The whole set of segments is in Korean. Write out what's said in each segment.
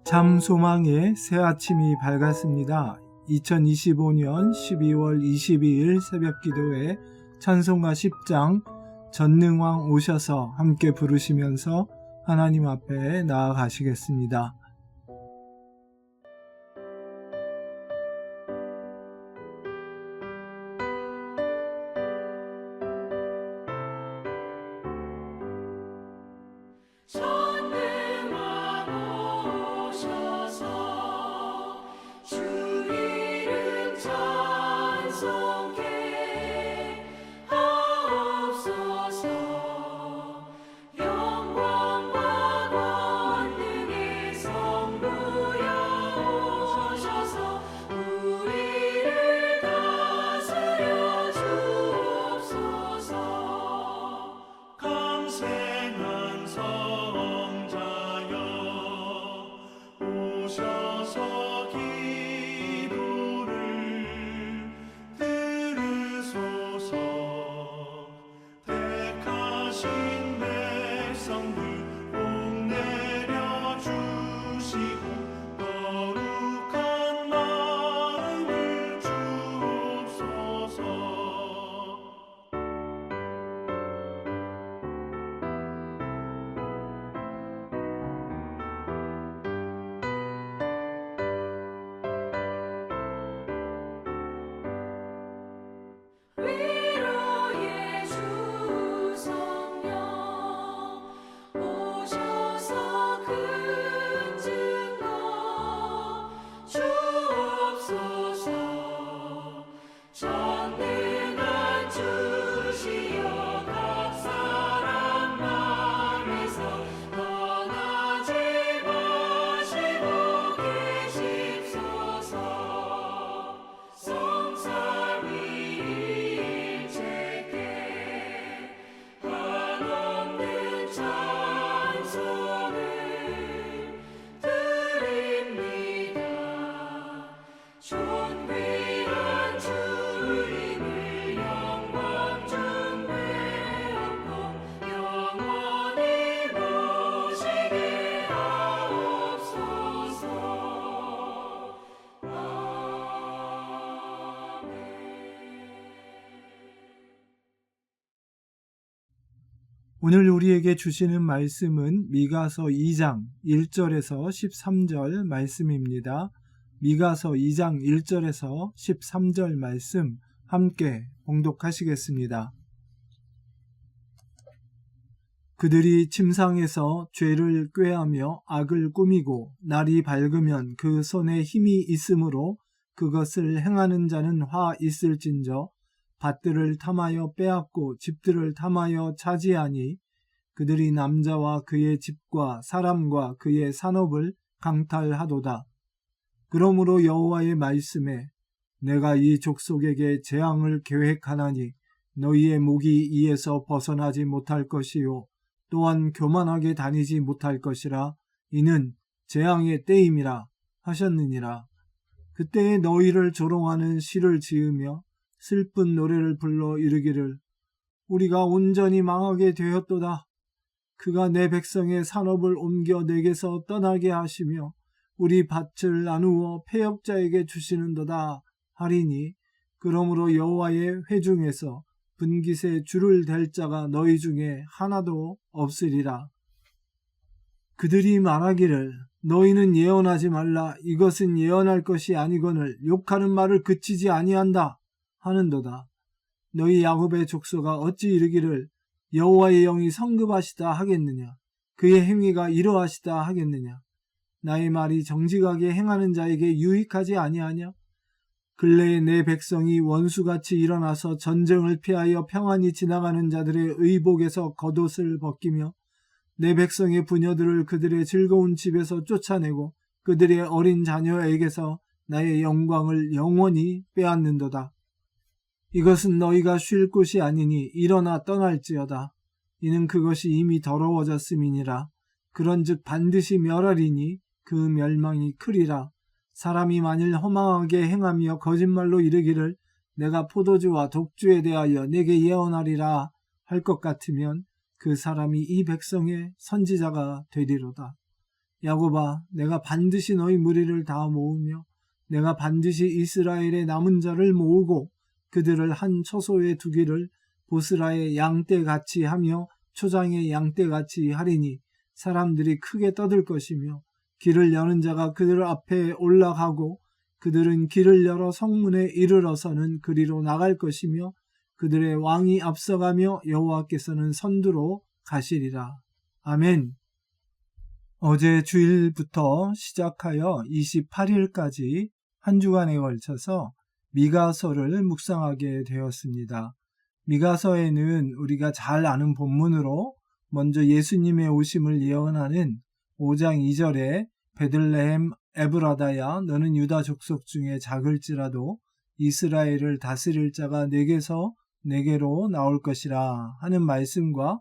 참 소망의 새 아침이 밝았습니다. 2025년 12월 22일 새벽 기도회 찬송가 10장 전능왕 오셔서 함께 부르시면서 하나님 앞에 나아가시겠습니다. 오늘 우리에게 주시는 말씀은 미가서 2장 1절에서 13절 말씀입니다. 미가서 2장 1절에서 13절 말씀 함께 봉독하시겠습니다. 그들이 침상에서 죄를 꾀하며 악을 꾸미고 날이 밝으면 그 손에 힘이 있으므로 그것을 행하는 자는 화 있을진저 밭들을 탐하여 빼앗고 집들을 탐하여 차지하니 그들이 남자와 그의 집과 사람과 그의 산업을 강탈하도다. 그러므로 여호와의 말씀에 내가 이 족속에게 재앙을 계획하나니 너희의 목이 이에서 벗어나지 못할 것이요 또한 교만하게 다니지 못할 것이라. 이는 재앙의 때임이라 하셨느니라. 그때에 너희를 조롱하는 시를 지으며 슬픈 노래를 불러 이르기를 우리가 온전히 망하게 되었도다. 그가 내 백성의 산업을 옮겨 내게서 떠나게 하시며 우리 밭을 나누어 패역자에게 주시는도다 하리니 그러므로 여호와의 회중에서 분깃에 줄을 댈 자가 너희 중에 하나도 없으리라. 그들이 말하기를 너희는 예언하지 말라. 이것은 예언할 것이 아니거늘 욕하는 말을 그치지 아니한다 하는도다. 너희 야곱의 족속아 어찌 이르기를 여호와의 영이 성급하시다 하겠느냐. 그의 행위가 이러하시다 하겠느냐. 나의 말이 정직하게 행하는 자에게 유익하지 아니하냐. 근래에 내 백성이 원수같이 일어나서 전쟁을 피하여 평안히 지나가는 자들의 의복에서 겉옷을 벗기며 내 백성의 부녀들을 그들의 즐거운 집에서 쫓아내고 그들의 어린 자녀에게서 나의 영광을 영원히 빼앗는도다. 이것은 너희가 쉴 곳이 아니니 일어나 떠날지어다. 이는 그것이 이미 더러워졌음이니라. 그런즉 반드시 멸하리니 그 멸망이 크리라. 사람이 만일 허망하게 행하며 거짓말로 이르기를 내가 포도주와 독주에 대하여 내게 예언하리라 할 것 같으면 그 사람이 이 백성의 선지자가 되리로다. 야곱아, 내가 반드시 너희 무리를 다 모으며 내가 반드시 이스라엘의 남은 자를 모으고 그들을 한 처소에 두기를 보스라의 양떼같이 하며 초장의 양떼같이 하리니 사람들이 크게 떠들 것이며 길을 여는 자가 그들 앞에 올라가고 그들은 길을 열어 성문에 이르러서는 그리로 나갈 것이며 그들의 왕이 앞서가며 여호와께서는 선두로 가시리라. 아멘. 어제 주일부터 시작하여 28일까지 한 주간에 걸쳐서 미가서를 묵상하게 되었습니다. 미가서에는 우리가 잘 아는 본문으로 먼저 예수님의 오심을 예언하는 5장 2절에 베들레헴 에브라다야 너는 유다 족속 중에 작을지라도 이스라엘을 다스릴 자가 내게서 내게로 나올 것이라 하는 말씀과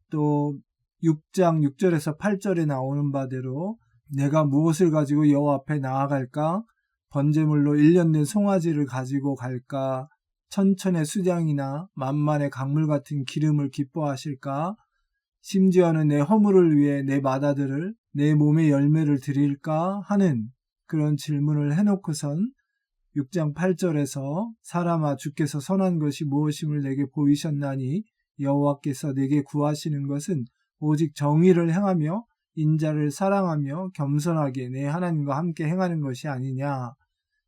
또 6장 6절에서 8절에 나오는 바대로 내가 무엇을 가지고 여호와 앞에 나아갈까? 번제물로 1년 된 송아지를 가지고 갈까? 천천의 수장이나 만만의 강물 같은 기름을 기뻐하실까? 심지어는 내 허물을 위해 내 마다들을 내 몸의 열매를 드릴까? 하는 그런 질문을 해놓고선 6장 8절에서 사람아 주께서 선한 것이 무엇임을 내게 보이셨나니 여호와께서 내게 구하시는 것은 오직 정의를 행하며 인자를 사랑하며 겸손하게 내 하나님과 함께 행하는 것이 아니냐.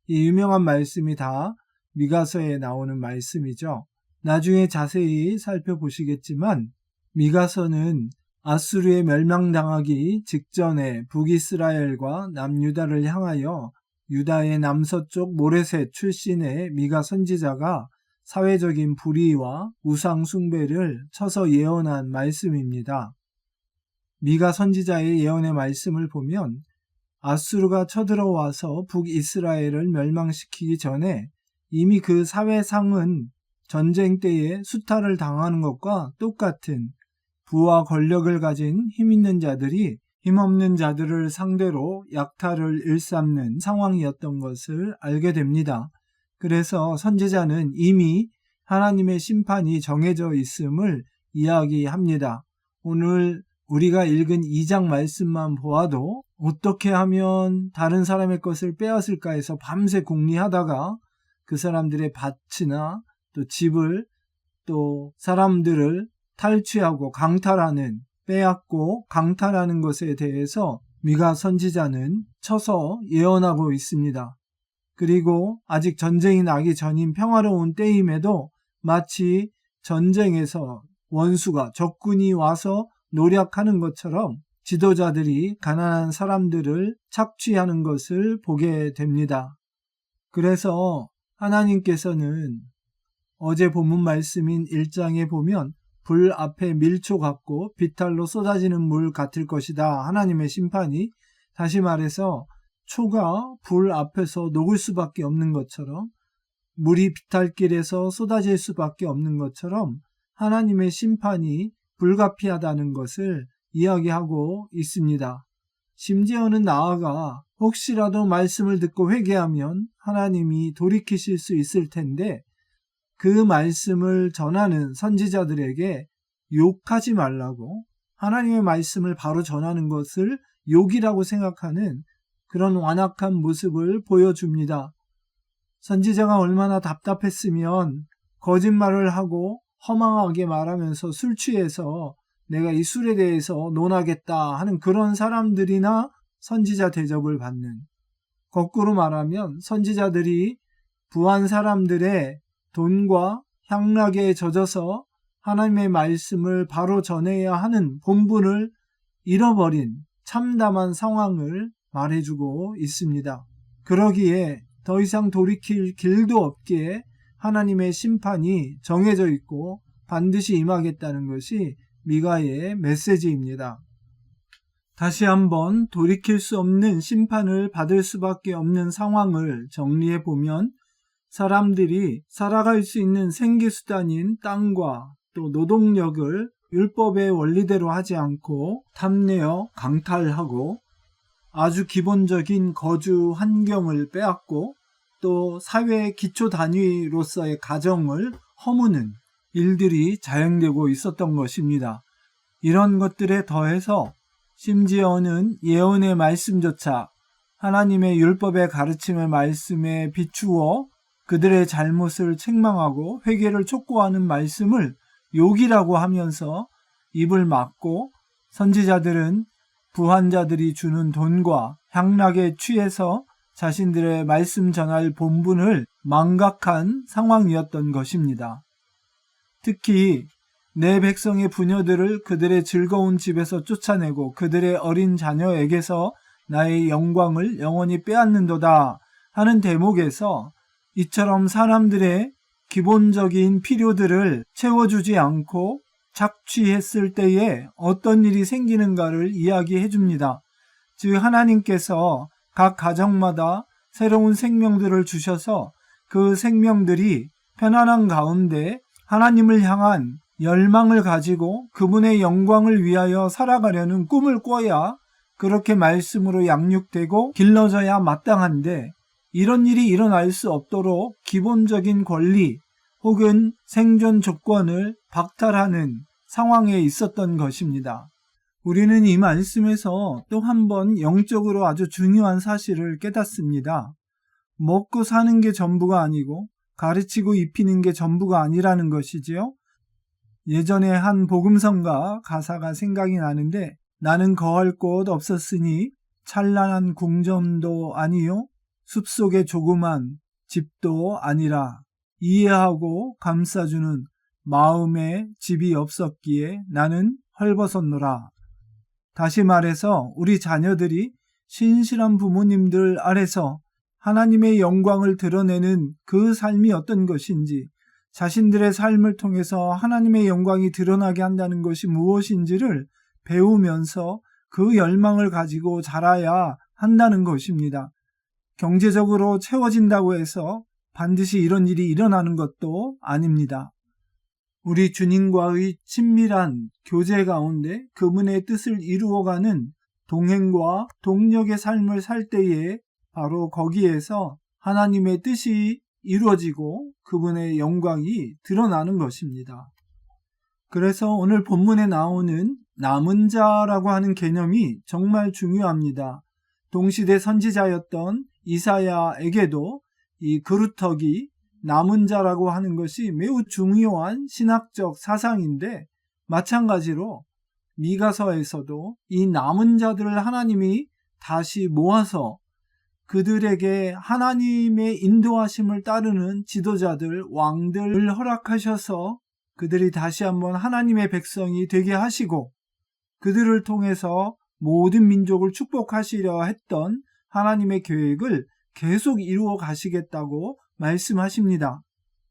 이 유명한 말씀이 다 미가서에 나오는 말씀이죠. 나중에 자세히 살펴보시겠지만 미가서는 아수르에 멸망당하기 직전에 북이스라엘과 남유다를 향하여 유다의 남서쪽 모레셋 출신의 미가 선지자가 사회적인 불의와 우상 숭배를 쳐서 예언한 말씀입니다. 미가 선지자의 예언의 말씀을 보면 아수르가 쳐들어와서 북이스라엘을 멸망시키기 전에 이미 그 사회상은 전쟁 때에 수탈을 당하는 것과 똑같은 부와 권력을 가진 힘있는 자들이 힘없는 자들을 상대로 약탈을 일삼는 상황이었던 것을 알게 됩니다. 그래서 선지자는 이미 하나님의 심판이 정해져 있음을 이야기합니다. 오늘 우리가 읽은 2장 말씀만 보아도 어떻게 하면 다른 사람의 것을 빼앗을까 해서 밤새 궁리하다가 그 사람들의 밭이나 또 집을 또 사람들을 탈취하고 강탈하는 빼앗고 강탈하는 것에 대해서 미가 선지자는 쳐서 예언하고 있습니다. 그리고 아직 전쟁이 나기 전인 평화로운 때임에도 마치 전쟁에서 원수가 적군이 와서 노략하는 것처럼 지도자들이 가난한 사람들을 착취하는 것을 보게 됩니다. 그래서 하나님께서는 어제 본문 말씀인 1장에 보면 불 앞에 밀초 같고 비탈로 쏟아지는 물 같을 것이다. 하나님의 심판이 다시 말해서 초가 불 앞에서 녹을 수밖에 없는 것처럼 물이 비탈길에서 쏟아질 수밖에 없는 것처럼 하나님의 심판이 불가피하다는 것을 이야기하고 있습니다. 심지어는 나아가 혹시라도 말씀을 듣고 회개하면 하나님이 돌이키실 수 있을 텐데 그 말씀을 전하는 선지자들에게 욕하지 말라고 하나님의 말씀을 바로 전하는 것을 욕이라고 생각하는 그런 완악한 모습을 보여줍니다. 선지자가 얼마나 답답했으면 거짓말을 하고 허망하게 말하면서 술 취해서 내가 이 술에 대해서 논하겠다 하는 그런 사람들이나 선지자 대접을 받는, 거꾸로 말하면 선지자들이 부한 사람들의 돈과 향락에 젖어서 하나님의 말씀을 바로 전해야 하는 본분을 잃어버린 참담한 상황을 말해주고 있습니다. 그러기에 더 이상 돌이킬 길도 없기에 하나님의 심판이 정해져 있고 반드시 임하겠다는 것이 미가의 메시지입니다. 다시 한번 돌이킬 수 없는 심판을 받을 수밖에 없는 상황을 정리해 보면 사람들이 살아갈 수 있는 생계수단인 땅과 또 노동력을 율법의 원리대로 하지 않고 탐내어 강탈하고 아주 기본적인 거주 환경을 빼앗고 또 사회의 기초 단위로서의 가정을 허무는 일들이 자행되고 있었던 것입니다. 이런 것들에 더해서 심지어는 예언의 말씀조차 하나님의 율법의 가르침의 말씀에 비추어 그들의 잘못을 책망하고 회개를 촉구하는 말씀을 욕이라고 하면서 입을 막고, 선지자들은 부한자들이 주는 돈과 향락에 취해서 자신들의 말씀 전할 본분을 망각한 상황이었던 것입니다. 특히 내 백성의 부녀들을 그들의 즐거운 집에서 쫓아내고 그들의 어린 자녀에게서 나의 영광을 영원히 빼앗는도다 하는 대목에서 이처럼 사람들의 기본적인 필요들을 채워주지 않고 착취했을 때에 어떤 일이 생기는가를 이야기해 줍니다. 즉 하나님께서 각 가정마다 새로운 생명들을 주셔서 그 생명들이 편안한 가운데 하나님을 향한 열망을 가지고 그분의 영광을 위하여 살아가려는 꿈을 꿔야 그렇게 말씀으로 양육되고 길러져야 마땅한데, 이런 일이 일어날 수 없도록 기본적인 권리 혹은 생존 조건을 박탈하는 상황에 있었던 것입니다. 우리는 이 말씀에서 또 한 번 영적으로 아주 중요한 사실을 깨닫습니다. 먹고 사는 게 전부가 아니고 가르치고 입히는 게 전부가 아니라는 것이지요. 예전에 한 복음성가 가사가 생각이 나는데, 나는 거할 곳 없었으니 찬란한 궁전도 아니요 숲속의 조그만 집도 아니라 이해하고 감싸주는 마음의 집이 없었기에 나는 헐벗었노라. 다시 말해서 우리 자녀들이 신실한 부모님들 아래서 하나님의 영광을 드러내는 그 삶이 어떤 것인지, 자신들의 삶을 통해서 하나님의 영광이 드러나게 한다는 것이 무엇인지를 배우면서 그 열망을 가지고 자라야 한다는 것입니다. 경제적으로 채워진다고 해서 반드시 이런 일이 일어나는 것도 아닙니다. 우리 주님과의 친밀한 교제 가운데 그분의 뜻을 이루어가는 동행과 동력의 삶을 살 때에 바로 거기에서 하나님의 뜻이 이루어지고 그분의 영광이 드러나는 것입니다. 그래서 오늘 본문에 나오는 남은 자라고 하는 개념이 정말 중요합니다. 동시대 선지자였던 이사야에게도 이 그루터기, 남은 자라고 하는 것이 매우 중요한 신학적 사상인데, 마찬가지로 미가서에서도 이 남은 자들을 하나님이 다시 모아서 그들에게 하나님의 인도하심을 따르는 지도자들, 왕들을 허락하셔서 그들이 다시 한번 하나님의 백성이 되게 하시고 그들을 통해서 모든 민족을 축복하시려 했던 하나님의 계획을 계속 이루어 가시겠다고 말씀하십니다.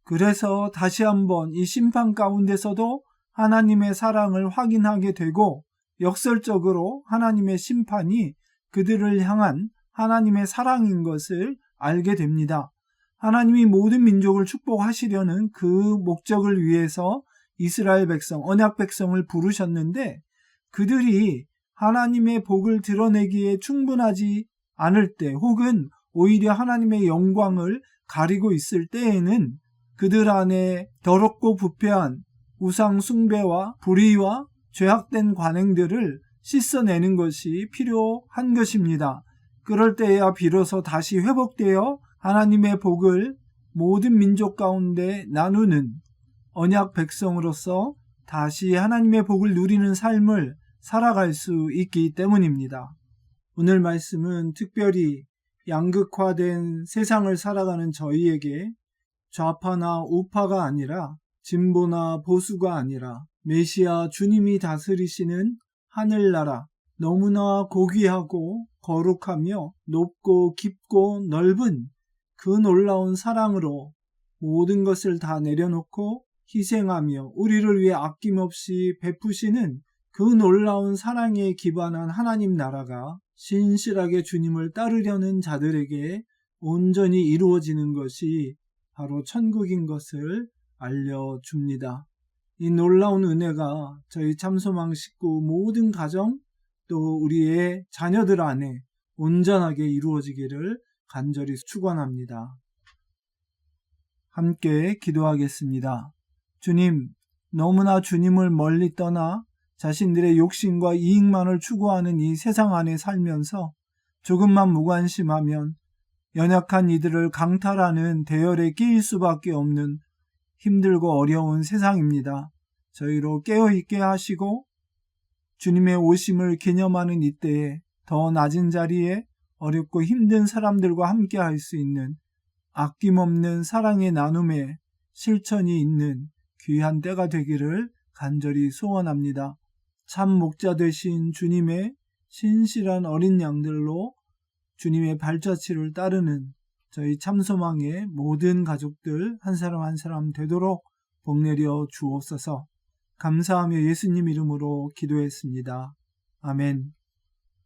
그래서 다시 한번 이 심판 가운데서도 하나님의 사랑을 확인하게 되고, 역설적으로 하나님의 심판이 그들을 향한 하나님의 사랑인 것을 알게 됩니다. 하나님이 모든 민족을 축복하시려는 그 목적을 위해서 이스라엘 백성, 언약 백성을 부르셨는데, 그들이 하나님의 복을 드러내기에 충분하지 않을 때, 혹은 오히려 하나님의 영광을 가리고 있을 때에는 그들 안에 더럽고 부패한 우상 숭배와 불의와 죄악된 관행들을 씻어내는 것이 필요한 것입니다. 그럴 때야 비로소 다시 회복되어 하나님의 복을 모든 민족 가운데 나누는 언약 백성으로서 다시 하나님의 복을 누리는 삶을 살아갈 수 있기 때문입니다. 오늘 말씀은 특별히 양극화된 세상을 살아가는 저희에게 좌파나 우파가 아니라, 진보나 보수가 아니라 메시아 주님이 다스리시는 하늘나라, 너무나 고귀하고 거룩하며 높고 깊고 넓은 그 놀라운 사랑으로 모든 것을 다 내려놓고 희생하며 우리를 위해 아낌없이 베푸시는 그 놀라운 사랑에 기반한 하나님 나라가 신실하게 주님을 따르려는 자들에게 온전히 이루어지는 것이 바로 천국인 것을 알려줍니다. 이 놀라운 은혜가 저희 참소망 식구 모든 가정, 또 우리의 자녀들 안에 온전하게 이루어지기를 간절히 축원합니다. 함께 기도하겠습니다. 주님, 너무나 주님을 멀리 떠나 자신들의 욕심과 이익만을 추구하는 이 세상 안에 살면서 조금만 무관심하면 연약한 이들을 강탈하는 대열에 끼일 수밖에 없는 힘들고 어려운 세상입니다. 저희로 깨어있게 하시고 주님의 오심을 기념하는 이때에 더 낮은 자리에 어렵고 힘든 사람들과 함께 할 수 있는 아낌없는 사랑의 나눔에 실천이 있는 귀한 때가 되기를 간절히 소원합니다. 참 목자 되신 주님의 신실한 어린 양들로 주님의 발자취를 따르는 저희 참소망의 모든 가족들 한 사람 한 사람 되도록 복내려 주옵소서. 감사하며 예수님 이름으로 기도했습니다. 아멘.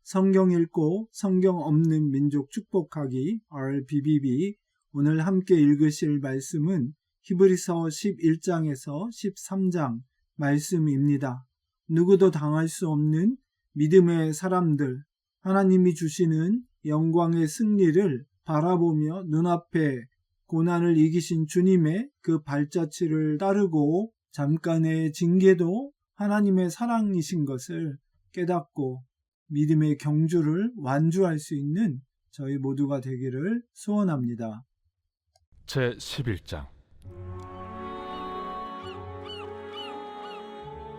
성경 읽고 성경 없는 민족 축복하기 RBBB. 오늘 함께 읽으실 말씀은 히브리서 11장에서 13장 말씀입니다. 누구도 당할 수 없는 믿음의 사람들, 하나님이 주시는 영광의 승리를 바라보며 눈앞에 고난을 이기신 주님의 그 발자취를 따르고 잠깐의 징계도 하나님의 사랑이신 것을 깨닫고 믿음의 경주를 완주할 수 있는 저희 모두가 되기를 소원합니다. 제11장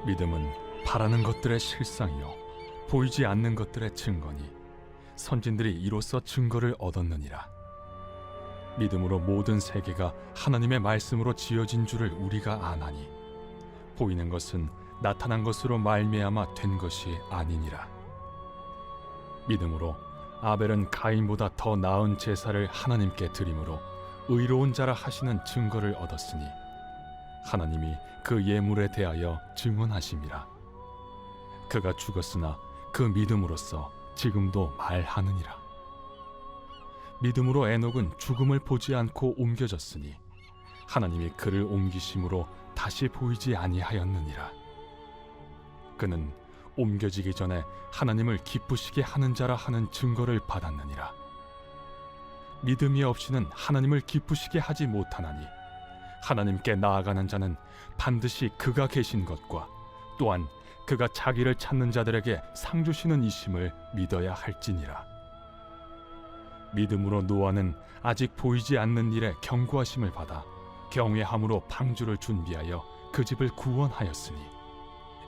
믿음은 바라는 것들의 실상이요 보이지 않는 것들의 증거니 선진들이 이로써 증거를 얻었느니라. 믿음으로 모든 세계가 하나님의 말씀으로 지어진 줄을 우리가 아나니 보이는 것은 나타난 것으로 말미암아 된 것이 아니니라. 믿음으로 아벨은 가인보다 더 나은 제사를 하나님께 드림으로 의로운 자라 하시는 증거를 얻었으니 하나님이 그 예물에 대하여 증언하심이라. 그가 죽었으나 그 믿음으로써 지금도 말하느니라. 믿음으로 에녹은 죽음을 보지 않고 옮겨졌으니 하나님이 그를 옮기심으로 다시 보이지 아니하였느니라. 그는 옮겨지기 전에 하나님을 기쁘시게 하는 자라 하는 증거를 받았느니라. 믿음이 없이는 하나님을 기쁘시게 하지 못하나니 하나님께 나아가는 자는 반드시 그가 계신 것과 또한 그가 자기를 찾는 자들에게 상 주시는 이심을 믿어야 할지니라. 믿음으로 노아는 아직 보이지 않는 일에 경고하심을 받아 경외함으로 방주를 준비하여 그 집을 구원하였으니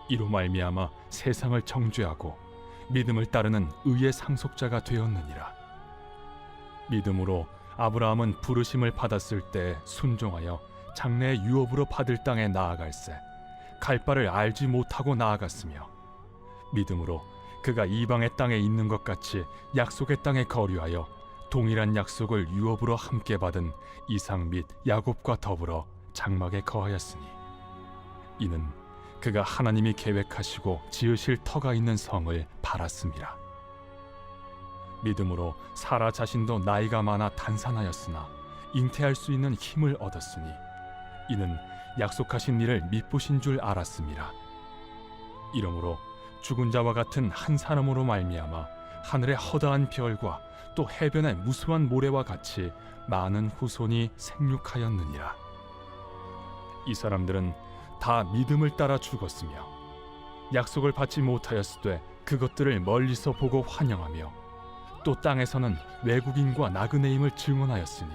이로 말미암아 세상을 정죄하고 믿음을 따르는 의의 상속자가 되었느니라. 믿음으로 아브라함은 부르심을 받았을 때 순종하여 장래의 유업으로 받을 땅에 나아갈새 갈 바를 알지 못하고 나아갔으며 믿음으로 그가 이방의 땅에 있는 것 같이 약속의 땅에 거류하여 동일한 약속을 유업으로 함께 받은 이삭 및 야곱과 더불어 장막에 거하였으니 이는 그가 하나님이 계획하시고 지으실 터가 있는 성을 바랐음이라. 믿음으로 사라 자신도 나이가 많아 단산하였으나 잉태할 수 있는 힘을 얻었으니 이는 약속하신 일을 미쁘신 줄 알았음이라. 이러므로 죽은 자와 같은 한 사람으로 말미암아 하늘의 허다한 별과 또 해변의 무수한 모래와 같이 많은 후손이 생육하였느니라. 이 사람들은 다 믿음을 따라 죽었으며 약속을 받지 못하였으되 그것들을 멀리서 보고 환영하며 또 땅에서는 외국인과 나그네임을 증언하였으니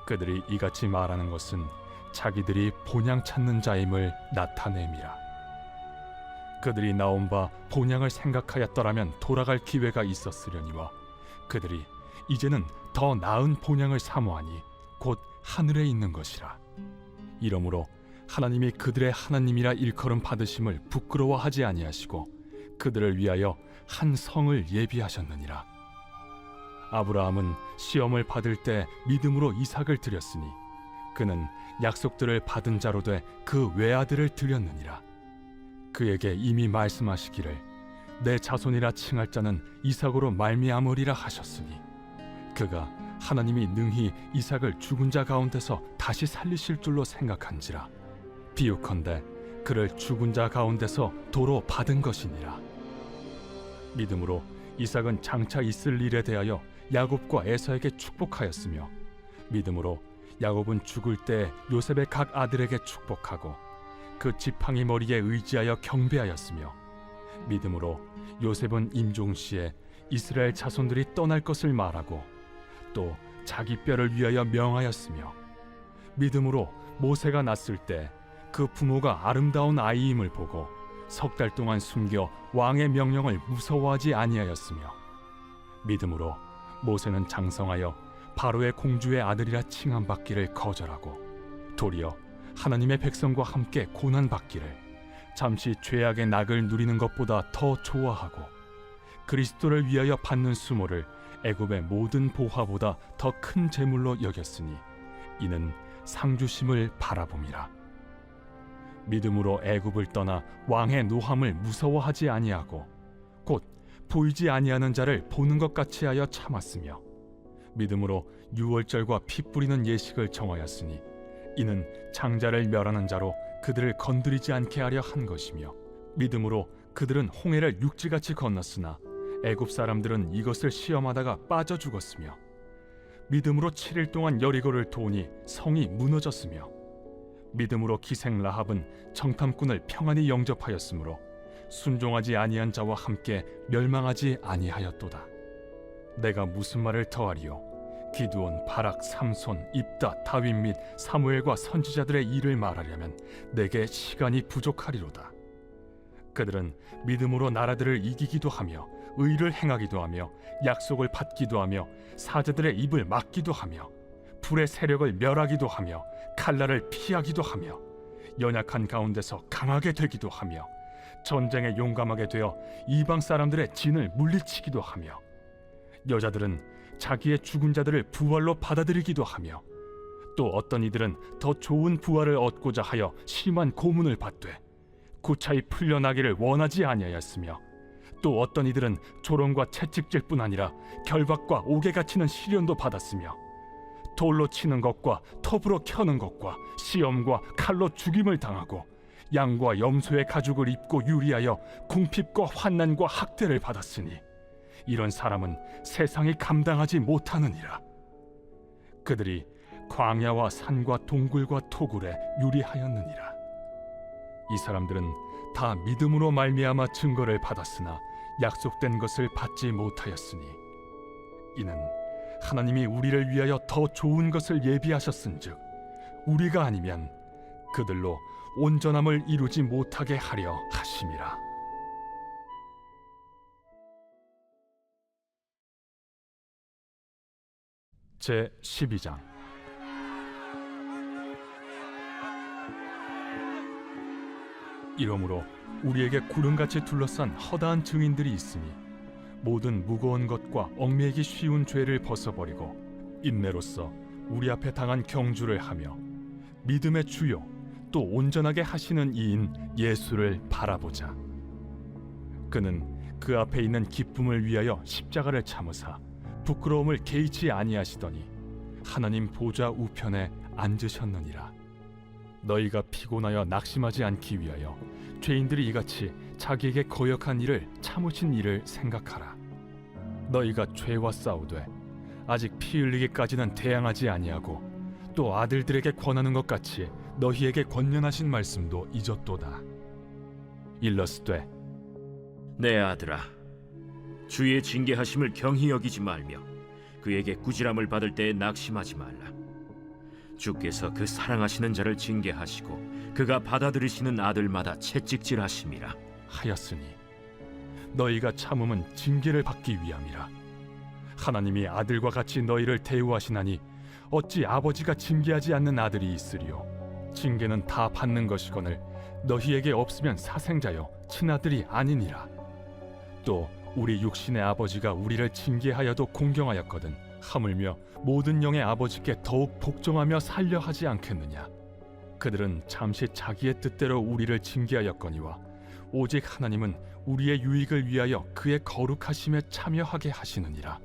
그들이 이같이 말하는 것은 자기들이 본향 찾는 자임을 나타냄이라. 그들이 나온 바 본향을 생각하였더라면 돌아갈 기회가 있었으려니와 그들이 이제는 더 나은 본향을 사모하니 곧 하늘에 있는 것이라. 이러므로 하나님이 그들의 하나님이라 일컬음 받으심을 부끄러워하지 아니하시고 그들을 위하여 한 성을 예비하셨느니라. 아브라함은 시험을 받을 때 믿음으로 이삭을 드렸으니 그는 약속들을 받은 자로 돼 그 외아들을 드렸느니라. 그에게 이미 말씀하시기를 내 자손이라 칭할 자는 이삭으로 말미암으리라 하셨으니 그가 하나님이 능히 이삭을 죽은 자 가운데서 다시 살리실 줄로 생각한지라. 비유컨대 그를 죽은 자 가운데서 도로 받은 것이니라. 믿음으로 이삭은 장차 있을 일에 대하여 야곱과 에서에게 축복하였으며 믿음으로 야곱은 죽을 때 요셉의 각 아들에게 축복하고 그 지팡이 머리에 의지하여 경배하였으며 믿음으로 요셉은 임종시에 이스라엘 자손들이 떠날 것을 말하고 또 자기 뼈를 위하여 명하였으며 믿음으로 모세가 낳았을 때 그 부모가 아름다운 아이임을 보고 석 달 동안 숨겨 왕의 명령을 무서워하지 아니하였으며 믿음으로 모세는 장성하여 바로의 공주의 아들이라 칭함받기를 거절하고 도리어 하나님의 백성과 함께 고난받기를 잠시 죄악의 낙을 누리는 것보다 더 좋아하고 그리스도를 위하여 받는 수모를 애굽의 모든 보화보다 더 큰 재물로 여겼으니 이는 상주심을 바라봄이라. 믿음으로 애굽을 떠나 왕의 노함을 무서워하지 아니하고 곧 보이지 아니하는 자를 보는 것 같이 하여 참았으며 믿음으로 유월절과 피 뿌리는 예식을 정하였으니 이는 장자를 멸하는 자로 그들을 건드리지 않게 하려 한 것이며 믿음으로 그들은 홍해를 육지같이 건넜으나 애굽 사람들은 이것을 시험하다가 빠져 죽었으며 믿음으로 7일 동안 여리고를 도우니 성이 무너졌으며 믿음으로 기생 라합은 정탐꾼을 평안히 영접하였으므로 순종하지 아니한 자와 함께 멸망하지 아니하였도다. 내가 무슨 말을 더하리요? 기드온, 바락, 삼손, 입다, 다윗 및 사무엘과 선지자들의 일을 말하려면 내게 시간이 부족하리로다. 그들은 믿음으로 나라들을 이기기도 하며 의를 행하기도 하며 약속을 받기도 하며 사자들의 입을 막기도 하며 불의 세력을 멸하기도 하며 칼날을 피하기도 하며 연약한 가운데서 강하게 되기도 하며 전쟁에 용감하게 되어 이방 사람들의 진을 물리치기도 하며 여자들은 자기의 죽은 자들을 부활로 받아들이기도 하며 또 어떤 이들은 더 좋은 부활을 얻고자 하여 심한 고문을 받되 구차히 풀려나기를 원하지 아니하였으며 또 어떤 이들은 조롱과 채찍질뿐 아니라 결박과 옥에 갇히는 시련도 받았으며 돌로 치는 것과 톱으로 켜는 것과 시험과 칼로 죽임을 당하고 양과 염소의 가죽을 입고 유리하여 궁핍과 환난과 학대를 받았으니 이런 사람은 세상이 감당하지 못하느니라. 그들이 광야와 산과 동굴과 토굴에 유리하였느니라. 이 사람들은 다 믿음으로 말미암아 증거를 받았으나 약속된 것을 받지 못하였으니 이는 하나님이 우리를 위하여 더 좋은 것을 예비하셨은즉 우리가 아니면 그들로 온전함을 이루지 못하게 하려 하심이라. 제 12장. 이러므로 우리에게 구름같이 둘러싼 허다한 증인들이 있으니 모든 무거운 것과 얽매이기 쉬운 죄를 벗어버리고 인내로써 우리 앞에 당한 경주를 하며 믿음의 주요 또 온전하게 하시는 이인 예수를 바라보자. 그는 그 앞에 있는 기쁨을 위하여 십자가를 참으사 부끄러움을 개의치 아니하시더니 하나님 보좌 우편에 앉으셨느니라. 너희가 피곤하여 낙심하지 않기 위하여 죄인들이 이같이 자기에게 거역한 일을 참으신 일을 생각하라. 너희가 죄와 싸우되 아직 피 흘리기까지는 대항하지 아니하고 또 아들들에게 권하는 것 같이 너희에게 권면하신 말씀도 잊었도다. 일러스되 내 아들아, 주의 징계하심을 경히 여기지 말며 그에게 꾸지람을 받을 때에 낙심하지 말라. 주께서 그 사랑하시는 자를 징계하시고 그가 받아들이시는 아들마다 채찍질하심이라 하였으니 너희가 참음은 징계를 받기 위함이라. 하나님이 아들과 같이 너희를 대우하시나니 어찌 아버지가 징계하지 않는 아들이 있으리요. 징계는 다 받는 것이거늘 너희에게 없으면 사생자여 친아들이 아니니라. 또 우리 육신의 아버지가 우리를 징계하여도 공경하였거든 하물며 모든 영의 아버지께 더욱 복종하며 살려 하지 않겠느냐. 그들은 잠시 자기의 뜻대로 우리를 징계하였거니와 오직 하나님은 우리의 유익을 위하여 그의 거룩하심에 참여하게 하시느니라.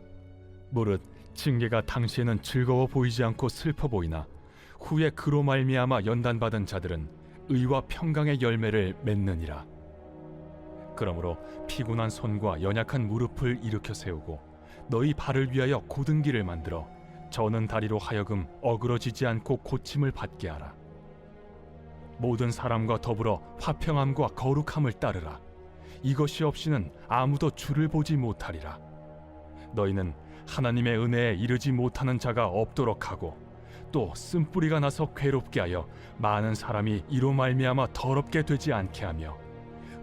무릇 징계가 당시에는 즐거워 보이지 않고 슬퍼 보이나 후에 그로 말미암아 연단받은 자들은 의와 평강의 열매를 맺느니라. 그러므로 피곤한 손과 연약한 무릎을 일으켜 세우고 너희 발을 위하여 곧은 길을 만들어 저는 다리로 하여금 어그러지지 않고 고침을 받게 하라. 모든 사람과 더불어 화평함과 거룩함을 따르라. 이것이 없이는 아무도 주를 보지 못하리라. 너희는 하나님의 은혜에 이르지 못하는 자가 없도록 하고 또 쓴뿌리가 나서 괴롭게 하여 많은 사람이 이로 말미암아 더럽게 되지 않게 하며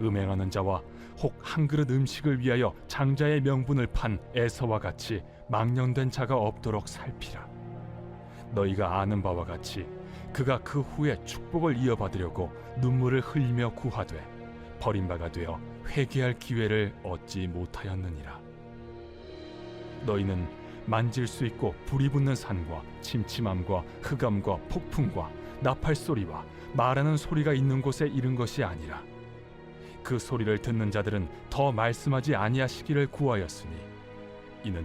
음행하는 자와 혹 한 그릇 음식을 위하여 장자의 명분을 판 에서와 같이 망령된 자가 없도록 살피라. 너희가 아는 바와 같이 그가 그 후에 축복을 이어받으려고 눈물을 흘리며 구하되 버림바가 되어 회개할 기회를 얻지 못하였느니라. 너희는 만질 수 있고 불이 붙는 산과 침침함과 흑암과 폭풍과 나팔 소리와 말하는 소리가 있는 곳에 이른 것이 아니라 그 소리를 듣는 자들은 더 말씀하지 아니하시기를 구하였으니 이는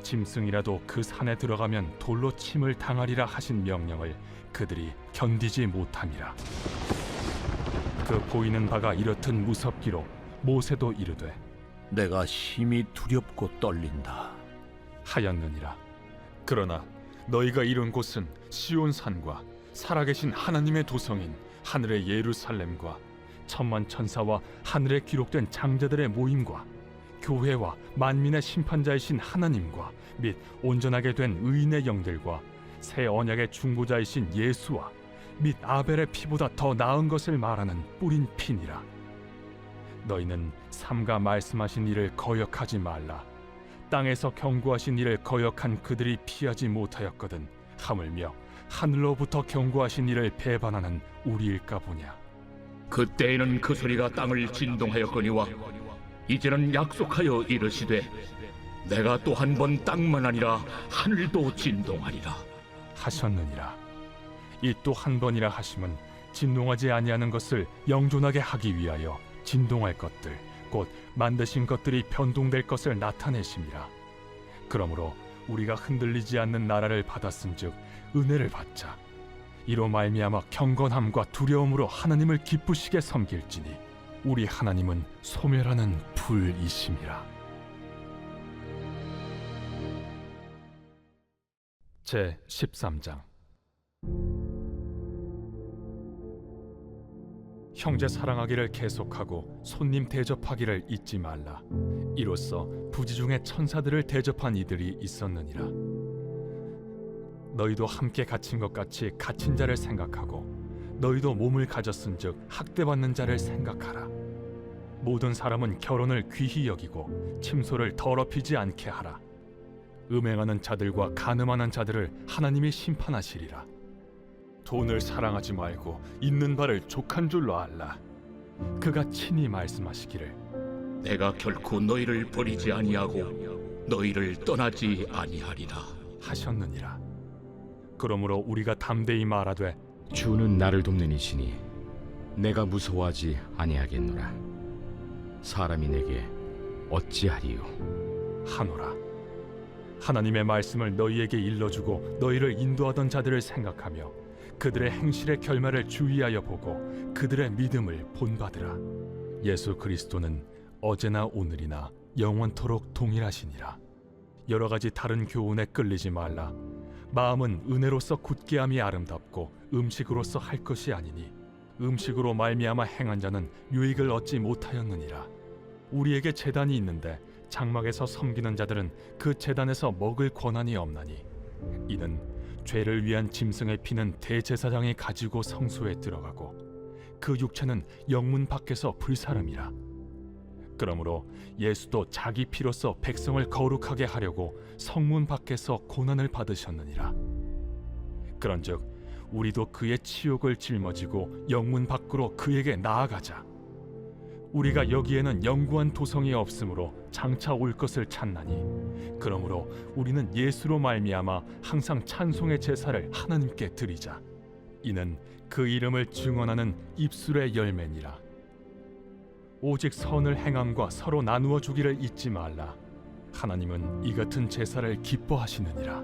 짐승이라도 그 산에 들어가면 돌로 침을 당하리라 하신 명령을 그들이 견디지 못함이라. 그 보이는 바가 이렇듯 무섭기로 모세도 이르되 내가 심히 두렵고 떨린다 하였느니라. 그러나 너희가 이룬 곳은 시온 산과 살아계신 하나님의 도성인 하늘의 예루살렘과 천만 천사와 하늘에 기록된 장자들의 모임과 교회와 만민의 심판자이신 하나님과 및 온전하게 된 의인의 영들과 새 언약의 중보자이신 예수와 및 아벨의 피보다 더 나은 것을 말하는 뿌린 피니라. 너희는 삼가 말씀하신 일을 거역하지 말라. 땅에서 경고하신 일을 거역한 그들이 피하지 못하였거든 하물며 하늘로부터 경고하신 일을 배반하는 우리일까 보냐. 그때에는 그 소리가 땅을 진동하였거니와 이제는 약속하여 이르시되 내가 또 한 번 땅만 아니라 하늘도 진동하리라 하셨느니라. 이 또 한 번이라 하심은 진동하지 아니하는 것을 영존하게 하기 위하여 진동할 것들 곧 만드신 것들이 변동될 것을 나타내심이라. 그러므로 우리가 흔들리지 않는 나라를 받았은즉 은혜를 받자. 이로 말미암아 경건함과 두려움으로 하나님을 기쁘시게 섬길지니 우리 하나님은 소멸하는 불이심이라. 제 13장. 형제 사랑하기를 계속하고 손님 대접하기를 잊지 말라. 이로써 부지 중에 천사들을 대접한 이들이 있었느니라. 너희도 함께 갇힌 것 같이 갇힌 자를 생각하고 너희도 몸을 가졌은즉 학대받는 자를 생각하라. 모든 사람은 결혼을 귀히 여기고 침소를 더럽히지 않게 하라. 음행하는 자들과 간음하는 자들을 하나님이 심판하시리라. 돈을 사랑하지 말고 있는 바를 족한 줄로 알라. 그가 친히 말씀하시기를 내가 결코 너희를 버리지 아니하고 너희를 떠나지 아니하리라 하셨느니라. 그러므로 우리가 담대히 말하되 주는 나를 돕는 이시니 내가 무서워하지 아니하겠노라. 사람이 내게 어찌하리요. 하노라. 하나님의 말씀을 너희에게 일러주고 너희를 인도하던 자들을 생각하며 그들의 행실의 결말을 주의하여 보고 그들의 믿음을 본받으라. 예수 그리스도는 어제나 오늘이나 영원토록 동일하시니라. 여러 가지 다른 교훈에 끌리지 말라. 마음은 은혜로서 굳게함이 아름답고 음식으로서 할 것이 아니니 음식으로 말미암아 행한 자는 유익을 얻지 못하였느니라. 우리에게 제단이 있는데 장막에서 섬기는 자들은 그 제단에서 먹을 권한이 없나니 이는 죄를 위한 짐승의 피는 대제사장이 가지고 성소에 들어가고 그 육체는 영문 밖에서 불사름이라. 그러므로 예수도 자기 피로써 백성을 거룩하게 하려고 성문 밖에서 고난을 받으셨느니라. 그런즉 우리도 그의 치욕을 짊어지고 영문 밖으로 그에게 나아가자. 우리가 여기에는 영구한 도성이 없으므로 장차 올 것을 찾나니 그러므로 우리는 예수로 말미암아 항상 찬송의 제사를 하나님께 드리자. 이는 그 이름을 증언하는 입술의 열매니라. 오직 선을 행함과 서로 나누어 주기를 잊지 말라. 하나님은 이 같은 제사를 기뻐하시느니라.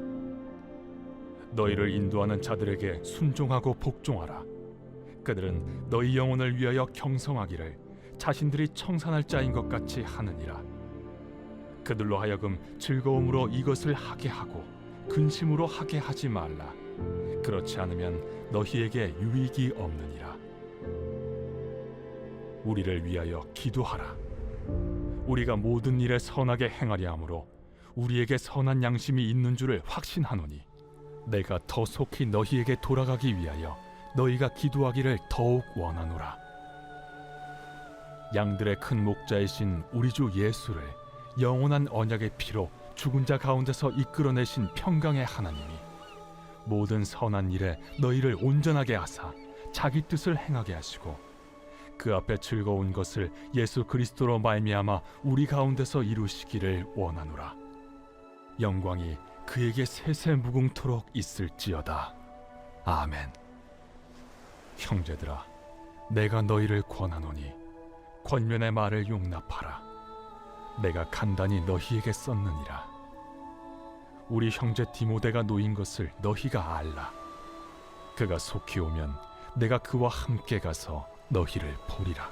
너희를 인도하는 자들에게 순종하고 복종하라. 그들은 너희 영혼을 위하여 경성하기를 자신들이 청산할 자인 것 같이 하느니라. 그들로 하여금 즐거움으로 이것을 하게 하고 근심으로 하게 하지 말라. 그렇지 않으면 너희에게 유익이 없느니라. 우리를 위하여 기도하라. 우리가 모든 일에 선하게 행하려 함으로 우리에게 선한 양심이 있는 줄을 확신하노니 내가 더 속히 너희에게 돌아가기 위하여 너희가 기도하기를 더욱 원하노라. 양들의 큰 목자이신 우리 주 예수를 영원한 언약의 피로 죽은 자 가운데서 이끌어내신 평강의 하나님이 모든 선한 일에 너희를 온전하게 하사 자기 뜻을 행하게 하시고 그 앞에 즐거운 것을 예수 그리스도로 말미암아 우리 가운데서 이루시기를 원하노라. 영광이 그에게 세세무궁토록 있을지어다. 아멘. 형제들아, 내가 너희를 권하노니 권면의 말을 용납하라. 내가 간단히 너희에게 썼느니라. 우리 형제 디모데가 놓인 것을 너희가 알라. 그가 속히 오면 내가 그와 함께 가서 너희를 보리라.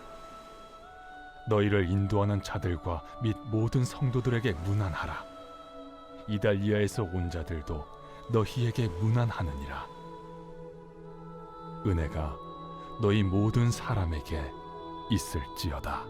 너희를 인도하는 자들과 및 모든 성도들에게 문안하라. 이달리아에서 온 자들도 너희에게 문안하느니라. 은혜가 너희 모든 사람에게 있을지어다.